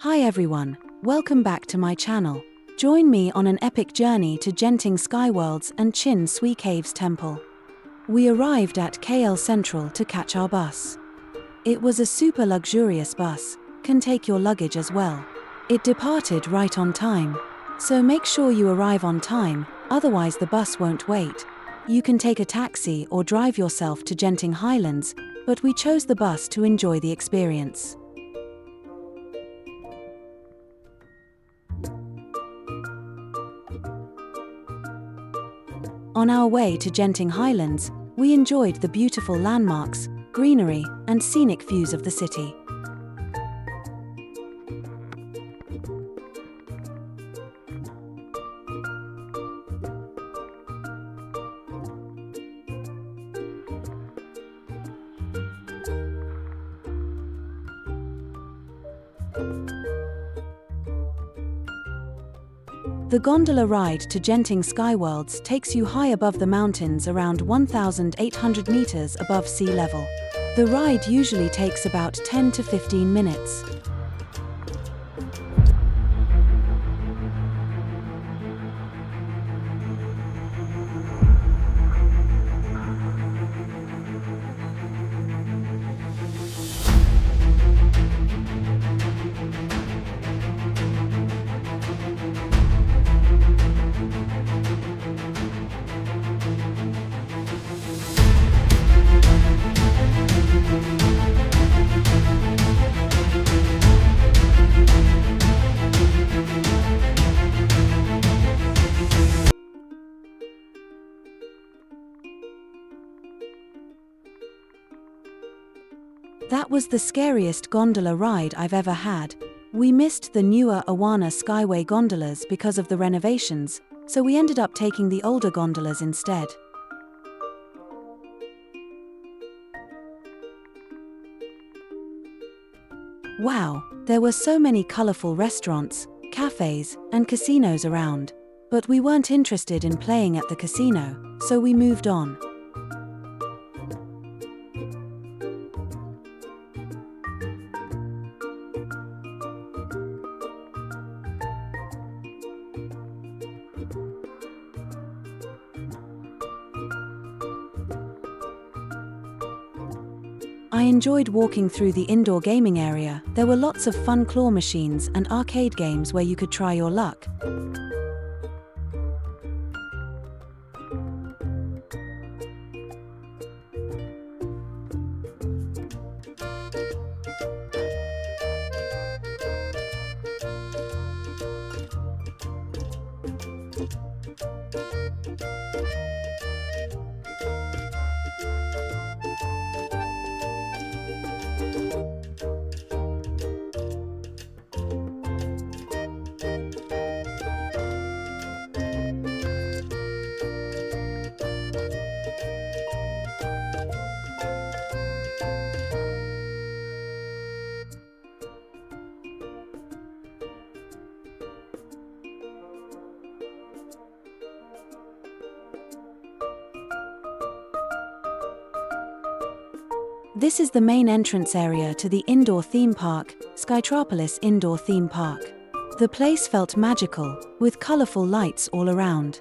Hi everyone, welcome back to my channel. Join me on an epic journey to Genting SkyWorlds and Chin Swee Caves Temple. We arrived at KL Central to catch our bus. It was a super luxurious bus, can take your luggage as well. It departed right on time, so make sure you arrive on time, otherwise the bus won't wait. You can take a taxi or drive yourself to Genting Highlands, but we chose the bus to enjoy the experience. On our way to Genting Highlands, we enjoyed the beautiful landmarks, greenery, and scenic views of the city. The gondola ride to Genting SkyWorlds takes you high above the mountains around 1,800 meters above sea level. The ride usually takes about 10 to 15 minutes. That was the scariest gondola ride I've ever had. We missed the newer Awana SkyWay gondolas because of the renovations, so we ended up taking the older gondolas instead. Wow, there were so many colorful restaurants, cafes, and casinos around. But we weren't interested in playing at the casino, so we moved on. I enjoyed walking through the indoor gaming area. There were lots of fun claw machines and arcade games where you could try your luck. This is the main entrance area to the indoor theme park, Skytropolis Indoor Theme Park. The place felt magical, with colorful lights all around.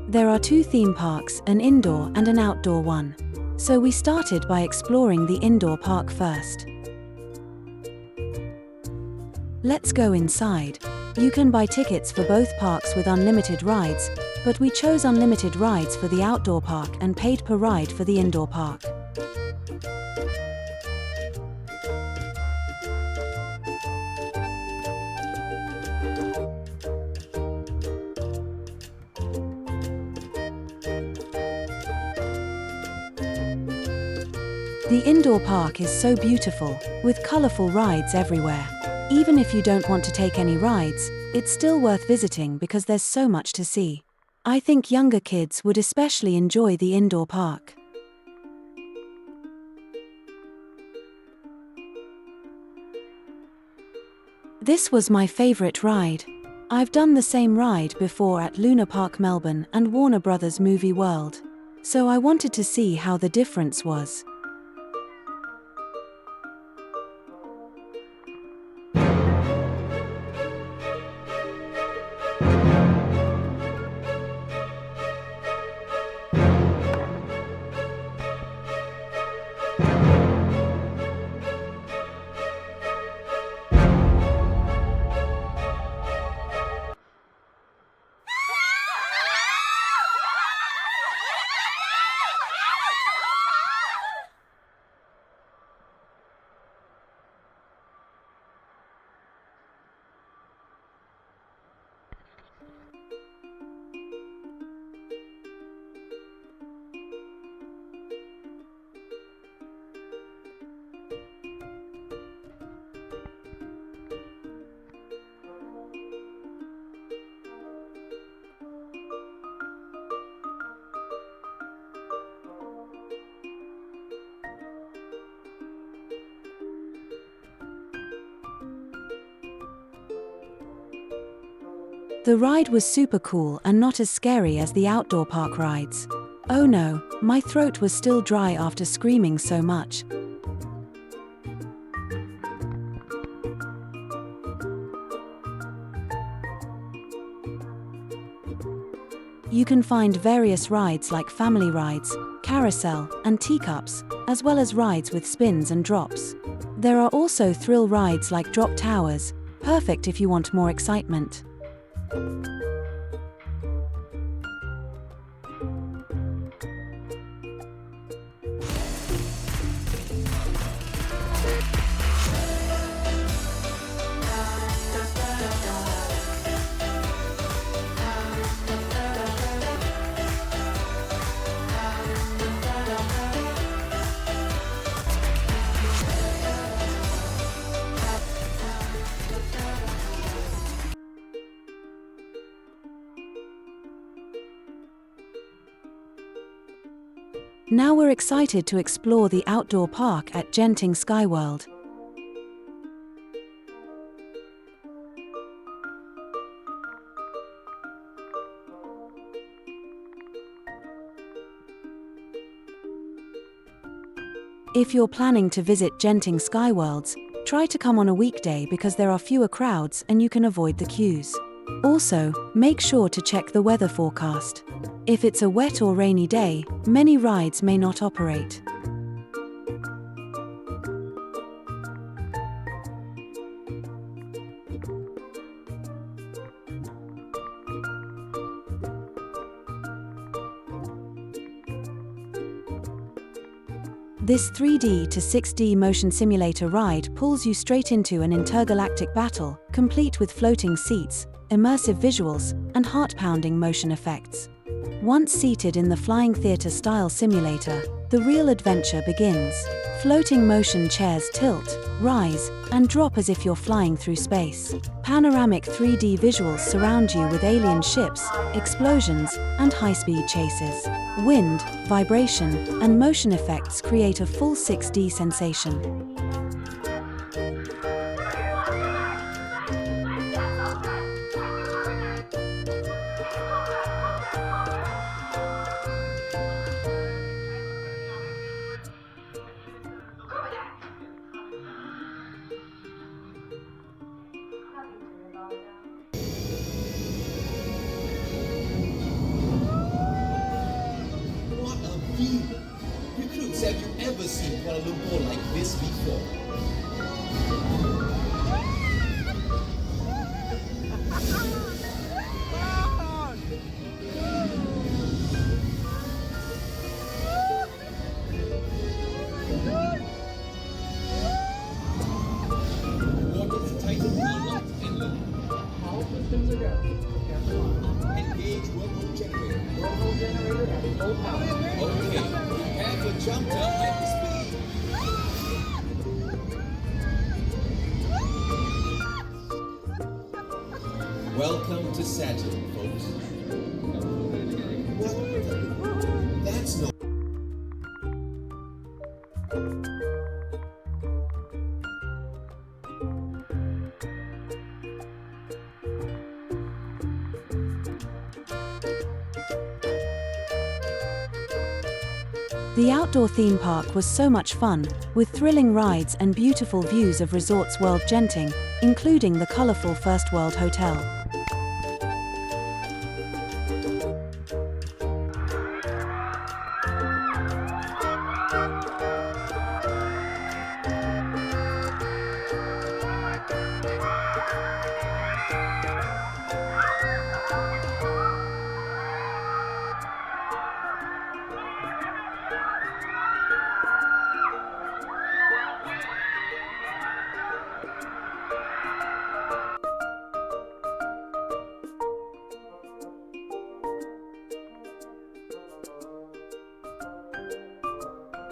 There are two theme parks, an indoor and an outdoor one. So we started by exploring the indoor park first. Let's go inside. You can buy tickets for both parks with unlimited rides, but we chose unlimited rides for the outdoor park and paid per ride for the indoor park. The indoor park is so beautiful, with colorful rides everywhere. Even if you don't want to take any rides, it's still worth visiting because there's so much to see. I think younger kids would especially enjoy the indoor park. This was my favorite ride. I've done the same ride before at Luna Park Melbourne and Warner Brothers Movie World. So I wanted to see how the difference was. The ride was super cool and not as scary as the outdoor park rides. Oh no, my throat was still dry after screaming so much. You can find various rides like family rides, carousel, and teacups, as well as rides with spins and drops. There are also thrill rides like drop towers, perfect if you want more excitement. Now we're excited to explore the outdoor park at Genting SkyWorld. If you're planning to visit Genting SkyWorlds, try to come on a weekday because there are fewer crowds and you can avoid the queues. Also, make sure to check the weather forecast. If it's a wet or rainy day, many rides may not operate. This 3D to 6D motion simulator ride pulls you straight into an intergalactic battle, complete with floating seats, immersive visuals, and heart-pounding motion effects. Once seated in the flying theater-style simulator, the real adventure begins. Floating motion chairs tilt, rise, and drop as if you're flying through space. Panoramic 3D visuals surround you with alien ships, explosions, and high-speed chases. Wind, vibration, and motion effects create a full 6D sensation. Recruits, have you ever seen Kuala Lumpur like this before? Water tighten lock and lock. All systems are go. Engage wormhole generator. Wormhole generator at full power. Okay, prepare for jump to hyperspeed. Welcome to Saturn, folks. What? That's not. The outdoor theme park was so much fun, with thrilling rides and beautiful views of Resorts World Genting, including the colorful First World Hotel.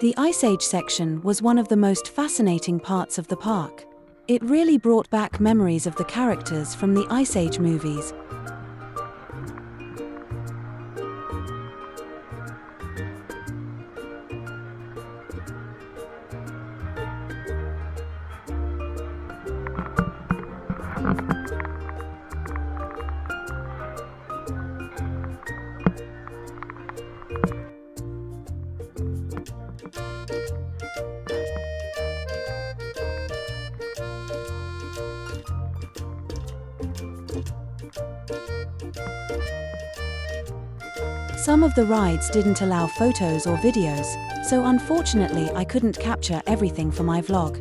The Ice Age section was one of the most fascinating parts of the park. It really brought back memories of the characters from the Ice Age movies. Some of the rides didn't allow photos or videos, so unfortunately I couldn't capture everything for my vlog.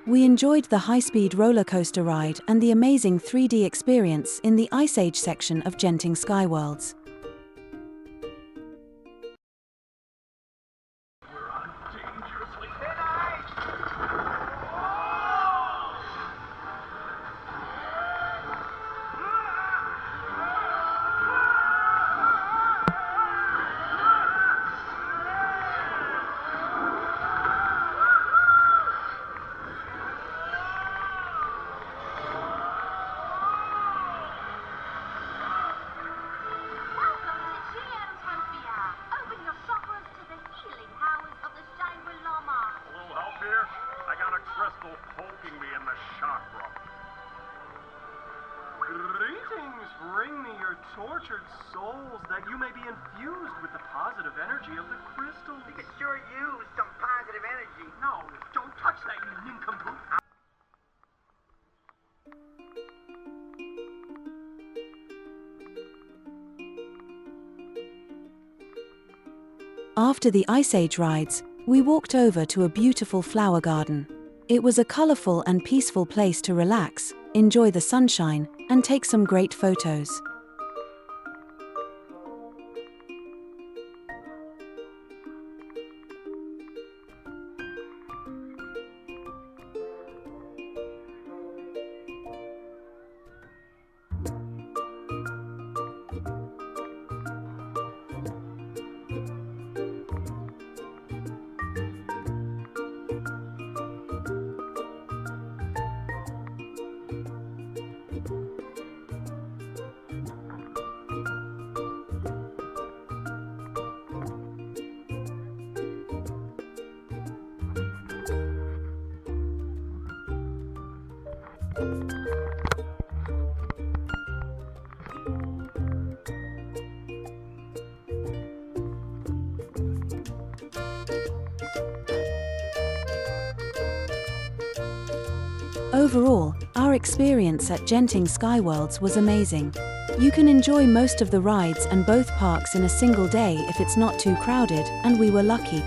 We enjoyed the high-speed roller coaster ride and the amazing 3D experience in the Ice Age section of Genting SkyWorlds. Poking me in the chakra. Greetings, bring me your tortured souls, that you may be infused with the positive energy of the crystals. We could sure use some positive energy. No, don't touch that, you nincompoop. After the Ice Age rides, we walked over to a beautiful flower garden. It was a colorful and peaceful place to relax, enjoy the sunshine, and take some great photos. Overall, our experience at Genting SkyWorlds was amazing. You can enjoy most of the rides and both parks in a single day if it's not too crowded, and we were lucky.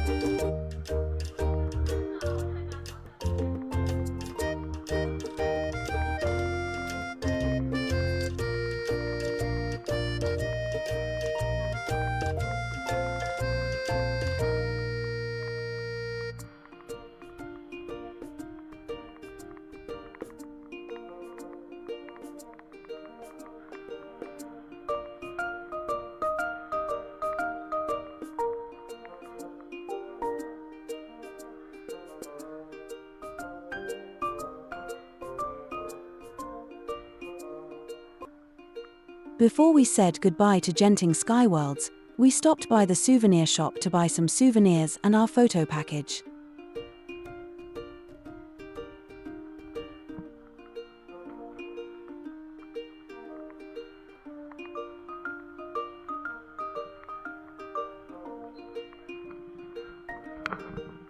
Before we said goodbye to Genting SkyWorlds, we stopped by the souvenir shop to buy some souvenirs and our photo package.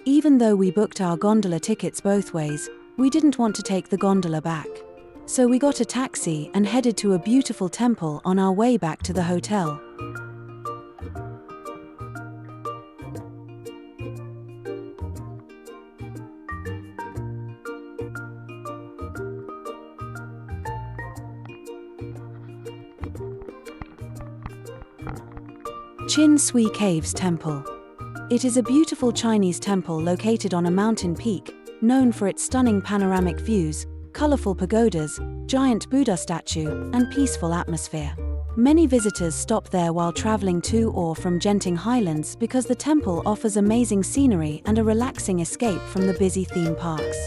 Even though we booked our gondola tickets both ways, we didn't want to take the gondola back. So we got a taxi and headed to a beautiful temple on our way back to the hotel. Chin Swee Caves Temple. It is a beautiful Chinese temple located on a mountain peak, known for its stunning panoramic views, colorful pagodas, giant Buddha statue, and peaceful atmosphere. Many visitors stop there while traveling to or from Genting Highlands because the temple offers amazing scenery and a relaxing escape from the busy theme parks.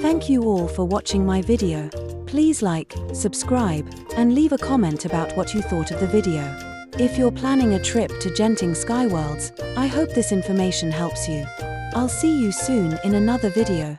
Thank you all for watching my video. Please like, subscribe, and leave a comment about what you thought of the video. If you're planning a trip to Genting SkyWorlds, I hope this information helps you. I'll see you soon in another video.